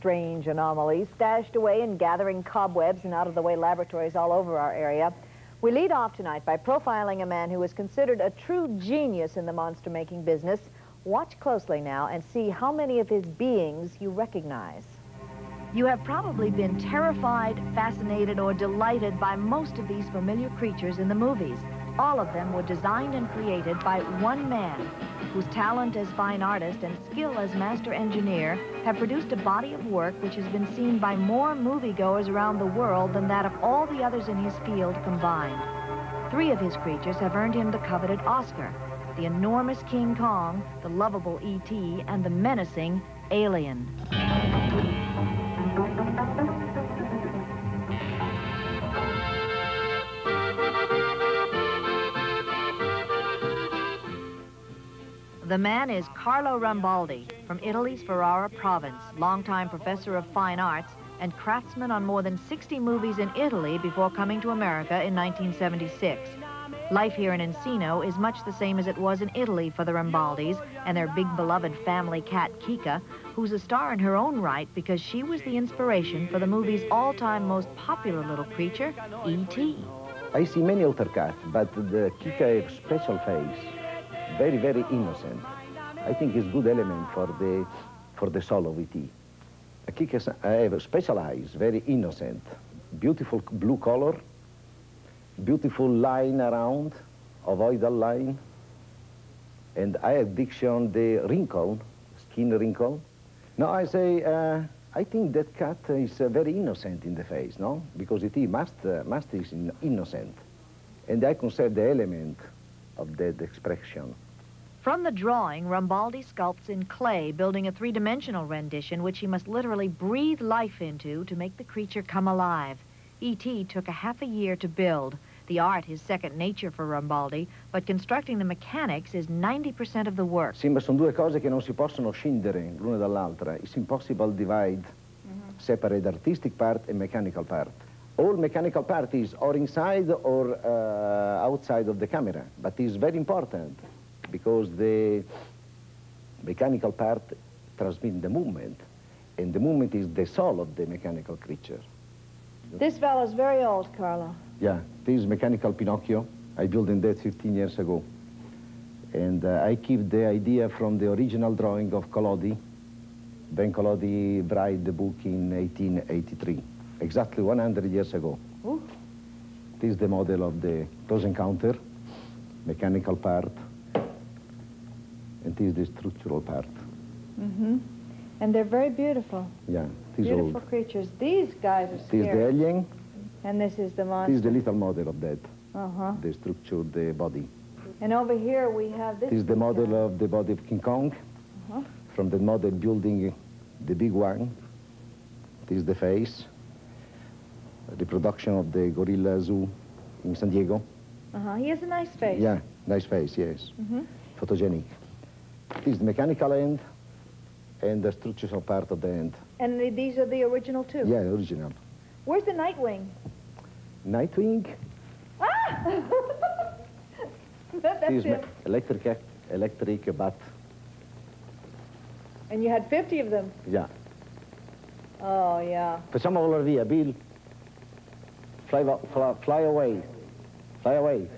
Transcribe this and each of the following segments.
Strange anomalies stashed away in gathering cobwebs and out-of-the-way laboratories all over our area. We lead off tonight by profiling a man who is considered a true genius in the monster-making business. Watch closely now and see how many of his beings you recognize. You have probably been terrified, fascinated, or delighted by most of these familiar creatures in the movies. All of them were designed and created by one man, whose talent as fine artist and skill as master engineer have produced a body of work which has been seen by more moviegoers around the world than that of all the others in his field combined. 3 of his creatures have earned him the coveted Oscar: the enormous King Kong, the lovable E.T., and the menacing Alien. The man is Carlo Rambaldi, from Italy's Ferrara province, longtime professor of fine arts and craftsman on more than 60 movies in Italy before coming to America in 1976. Life here in Encino is much the same as it was in Italy for the Rambaldis and their big beloved family cat Kika, who's a star in her own right because she was the inspiration for the movie's all-time most popular little creature, E.T. I see many other cats, but the Kika has special face. Very, very innocent. I think it's good element for the soul of E.T. Kika have special eyes, very innocent, beautiful blue color, beautiful line around, ovoidal line, and eye addiction, the wrinkle, skin wrinkle. Now I say, I think that cat is very innocent in the face, no? Because E.T. must is innocent, and I consider the element of that expression. From the drawing, Rambaldi sculpts in clay, building a 3-dimensional rendition which he must literally breathe life into to make the creature come alive. E.T. took a half a year to build. The art is second nature for Rambaldi, but constructing the mechanics is 90% of the work. Sì, sono due cose che non si possono scindere l'una dall'altra. It's impossible to divide, separate artistic part and mechanical part. All mechanical part is or inside or outside of the camera, but it's very important because the mechanical part transmits the movement, and the movement is the soul of the mechanical creature. This fellow's very old, Carlo. Yeah, this is mechanical Pinocchio. I built that 15 years ago. And I keep the idea from the original drawing of Collodi. Ben Collodi wrote the book in 1883, exactly 100 years ago. Ooh. This is the model of the Close Encounter, mechanical part, and this is the structural part. Mm-hmm. And they're very beautiful. Yeah, this is beautiful old. Creatures. These guys are scary. This is the alien. And this is the monster. This is the little model of that. Uh-huh. The structure, the body. And over here we have this. This is the model of the body of King Kong. Uh-huh. From the model building the big one. This is the face. The production of the Gorilla Zoo in San Diego. Uh-huh. He has a nice face. Yeah, nice face, yes. Mm-hmm. Photogenic. This is the mechanical end and the structural part of the end. And these are the original too? Yeah, original. Where's the Nightwing? Nightwing? Ah! That's it. Electric bat. And you had 50 of them? Yeah. Oh, yeah. Facciamo volare via, Bill. Fly away. Fly away.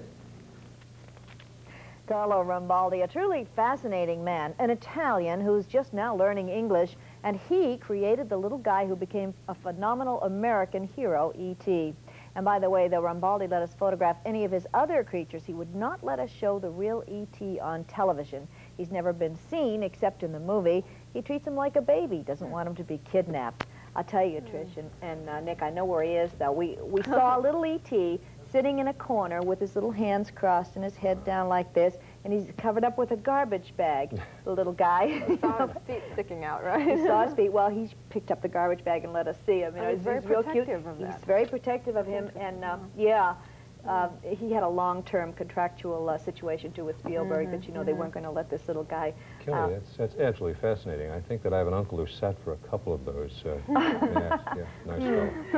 Carlo Rambaldi, a truly fascinating man, an Italian who's just now learning English, and he created the little guy who became a phenomenal American hero, E.T. And by the way, though Rambaldi let us photograph any of his other creatures, he would not let us show the real E.T. on television. He's never been seen except in the movie. He treats him like a baby, doesn't want him to be kidnapped. I'll tell you, Trish and Nick, I know where he is, though. We saw little E.T. sitting in a corner with his little hands crossed and his head down like this, and he's covered up with a garbage bag, the little guy. I saw his feet sticking out, right? He saw his feet. Well, he picked up the garbage bag and let us see him. You know, he's very real cute. Of that. He's very protective of him, and yeah, he had a long-term contractual situation, too, with Spielberg, that, you know, they weren't going to let this little guy Kelly, that's absolutely fascinating. I think that I have an uncle who sat for a couple of those. Yeah, nice fellow.